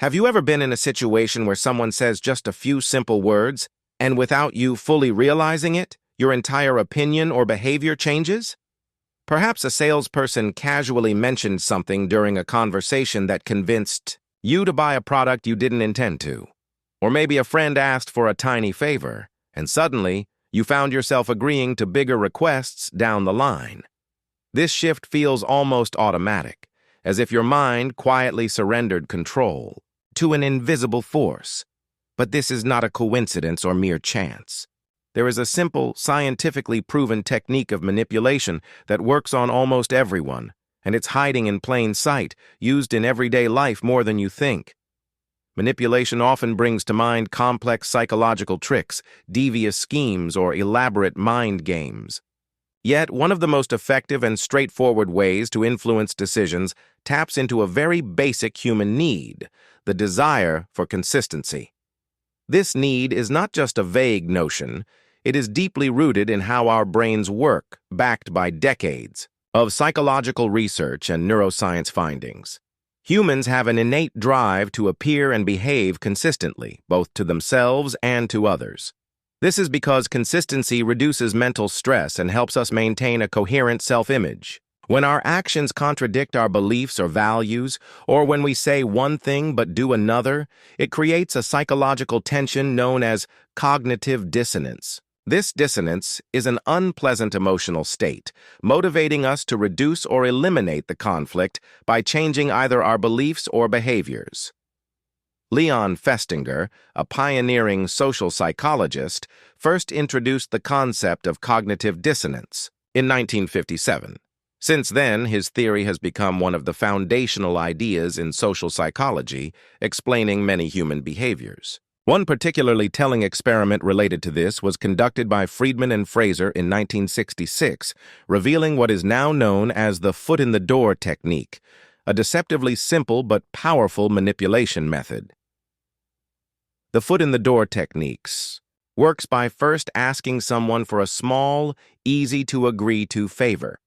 Have you ever been in a situation where someone says just a few simple words, and without you fully realizing it, your entire opinion or behavior changes? Perhaps a salesperson casually mentioned something during a conversation that convinced you to buy a product you didn't intend to. Or maybe a friend asked for a tiny favor, and suddenly you found yourself agreeing to bigger requests down the line. This shift feels almost automatic, as if your mind quietly surrendered control to an invisible force. But this is not a coincidence or mere chance. There is a simple, scientifically proven technique of manipulation that works on almost everyone, and it's hiding in plain sight, used in everyday life more than you think. Manipulation often brings to mind complex psychological tricks, devious schemes, or elaborate mind games. Yet, one of the most effective and straightforward ways to influence decisions taps into a very basic human need, the desire for consistency. This need is not just a vague notion, it is deeply rooted in how our brains work, backed by decades of psychological research and neuroscience findings. Humans have an innate drive to appear and behave consistently, both to themselves and to others. This is because consistency reduces mental stress and helps us maintain a coherent self-image. When our actions contradict our beliefs or values, or when we say one thing but do another, it creates a psychological tension known as cognitive dissonance. This dissonance is an unpleasant emotional state, motivating us to reduce or eliminate the conflict by changing either our beliefs or behaviors. Leon Festinger, a pioneering social psychologist, first introduced the concept of cognitive dissonance in 1957. Since then, his theory has become one of the foundational ideas in social psychology, explaining many human behaviors. One particularly telling experiment related to this was conducted by Friedman and Fraser in 1966, revealing what is now known as the foot-in-the-door technique, a deceptively simple but powerful manipulation method. The foot-in-the-door techniques works by first asking someone for a small, easy-to-agree-to favor.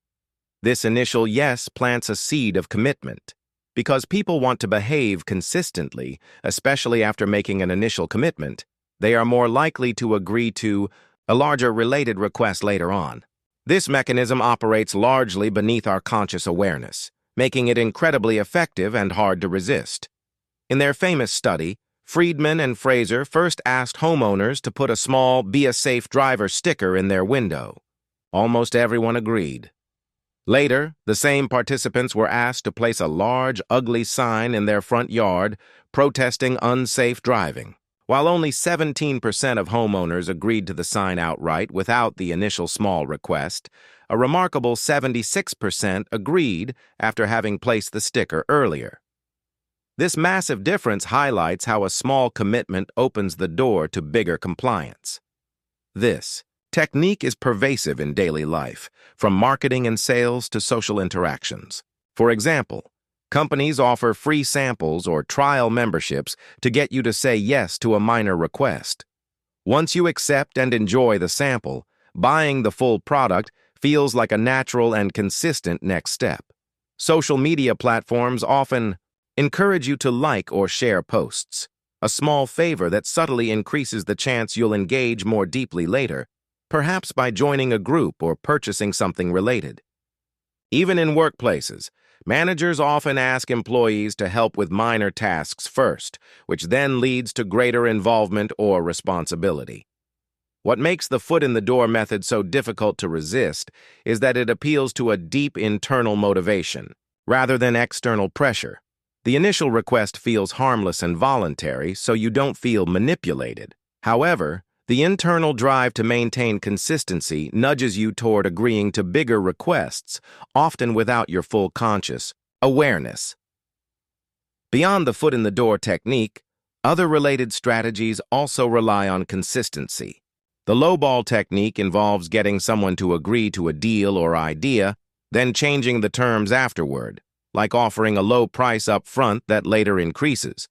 This initial yes plants a seed of commitment. Because people want to behave consistently, especially after making an initial commitment, they are more likely to agree to a larger related request later on. This mechanism operates largely beneath our conscious awareness, making it incredibly effective and hard to resist. In their famous study, Friedman and Fraser first asked homeowners to put a small "Be a Safe Driver" sticker in their window. Almost everyone agreed. Later, the same participants were asked to place a large, ugly sign in their front yard protesting unsafe driving. While only 17% of homeowners agreed to the sign outright without the initial small request, a remarkable 76% agreed after having placed the sticker earlier. This massive difference highlights how a small commitment opens the door to bigger compliance. This technique is pervasive in daily life, from marketing and sales to social interactions. For example, companies offer free samples or trial memberships to get you to say yes to a minor request. Once you accept and enjoy the sample, buying the full product feels like a natural and consistent next step. Social media platforms often encourage you to like or share posts, a small favor that subtly increases the chance you'll engage more deeply later, perhaps by joining a group or purchasing something related. Even in workplaces, managers often ask employees to help with minor tasks first, which then leads to greater involvement or responsibility. What makes the foot-in-the-door method so difficult to resist is that it appeals to a deep internal motivation, rather than external pressure. The initial request feels harmless and voluntary, so you don't feel manipulated. However, the internal drive to maintain consistency nudges you toward agreeing to bigger requests, often without your full conscious awareness. Beyond the foot-in-the-door technique, other related strategies also rely on consistency. The lowball technique involves getting someone to agree to a deal or idea, then changing the terms afterward, like offering a low price up front that later increases.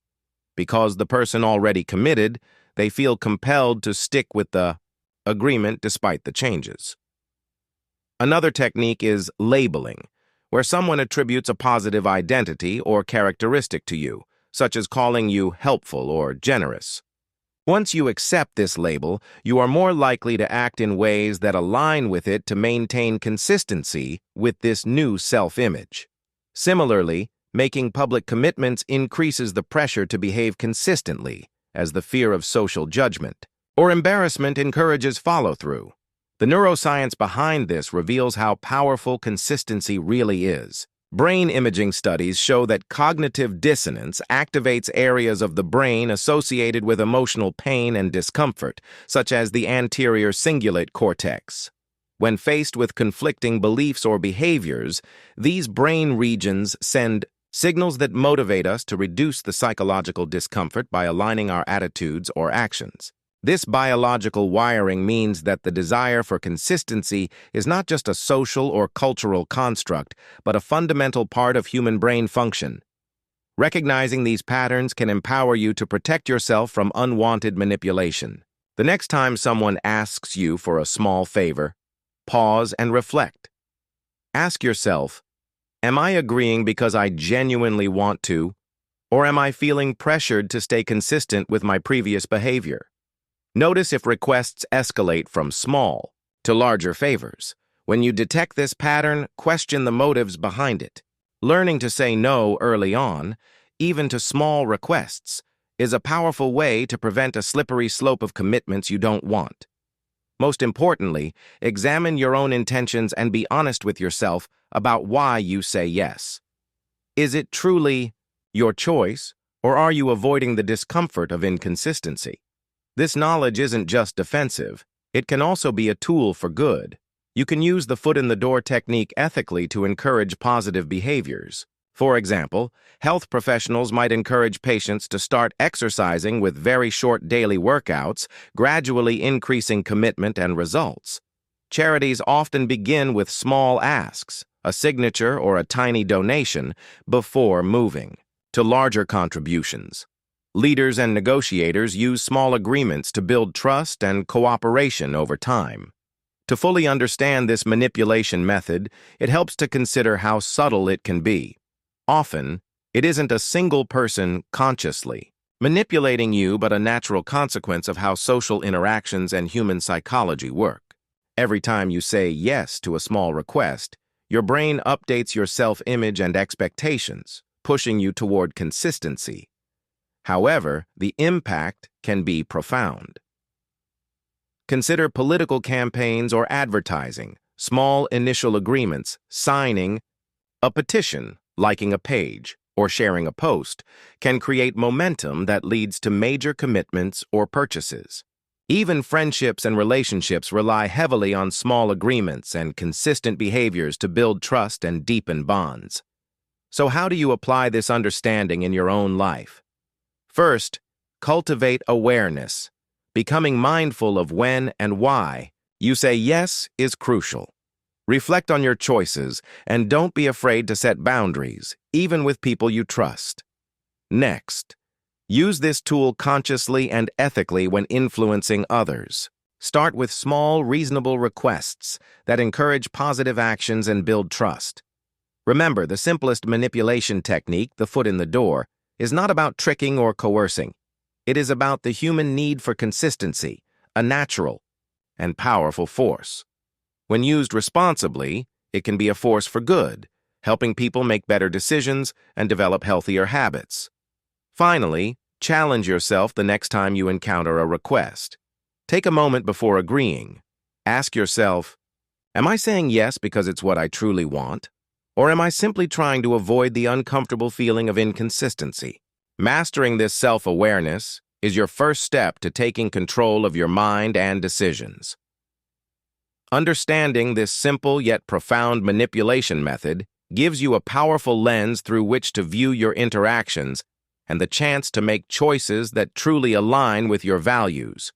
Because the person already committed, they feel compelled to stick with the agreement despite the changes. Another technique is labeling, where someone attributes a positive identity or characteristic to you, such as calling you helpful or generous. Once you accept this label, you are more likely to act in ways that align with it to maintain consistency with this new self-image. Similarly, making public commitments increases the pressure to behave consistently, as the fear of social judgment or embarrassment encourages follow-through. The neuroscience behind this reveals how powerful consistency really is. Brain imaging studies show that cognitive dissonance activates areas of the brain associated with emotional pain and discomfort, such as the anterior cingulate cortex. When faced with conflicting beliefs or behaviors, these brain regions send signals that motivate us to reduce the psychological discomfort by aligning our attitudes or actions. This biological wiring means that the desire for consistency is not just a social or cultural construct, but a fundamental part of human brain function. Recognizing these patterns can empower you to protect yourself from unwanted manipulation. The next time someone asks you for a small favor, pause and reflect. Ask yourself, am I agreeing because I genuinely want to, or am I feeling pressured to stay consistent with my previous behavior? Notice if requests escalate from small to larger favors. When you detect this pattern, question the motives behind it. Learning to say no early on, even to small requests, is a powerful way to prevent a slippery slope of commitments you don't want. Most importantly, examine your own intentions and be honest with yourself about why you say yes. Is it truly your choice, or are you avoiding the discomfort of inconsistency? This knowledge isn't just defensive, it can also be a tool for good. You can use the foot-in-the-door technique ethically to encourage positive behaviors. For example, health professionals might encourage patients to start exercising with very short daily workouts, gradually increasing commitment and results. Charities often begin with small asks, a signature or a tiny donation, before moving to larger contributions. Leaders and negotiators use small agreements to build trust and cooperation over time. To fully understand this manipulation method, it helps to consider how subtle it can be. Often, it isn't a single person consciously manipulating you, but a natural consequence of how social interactions and human psychology work. Every time you say yes to a small request, your brain updates your self-image and expectations, pushing you toward consistency. However, the impact can be profound. Consider political campaigns or advertising. Small initial agreements, signing a petition, liking a page, or sharing a post, can create momentum that leads to major commitments or purchases. Even friendships and relationships rely heavily on small agreements and consistent behaviors to build trust and deepen bonds. So how do you apply this understanding in your own life? First, cultivate awareness. Becoming mindful of when and why you say yes is crucial. Reflect on your choices and don't be afraid to set boundaries, even with people you trust. Next, use this tool consciously and ethically when influencing others. Start with small, reasonable requests that encourage positive actions and build trust. Remember, the simplest manipulation technique, the foot in the door, is not about tricking or coercing. It is about the human need for consistency, a natural and powerful force. When used responsibly, it can be a force for good, helping people make better decisions and develop healthier habits. Finally, challenge yourself the next time you encounter a request. Take a moment before agreeing. Ask yourself, am I saying yes because it's what I truly want? Or am I simply trying to avoid the uncomfortable feeling of inconsistency? Mastering this self-awareness is your first step to taking control of your mind and decisions. Understanding this simple yet profound manipulation method gives you a powerful lens through which to view your interactions and the chance to make choices that truly align with your values.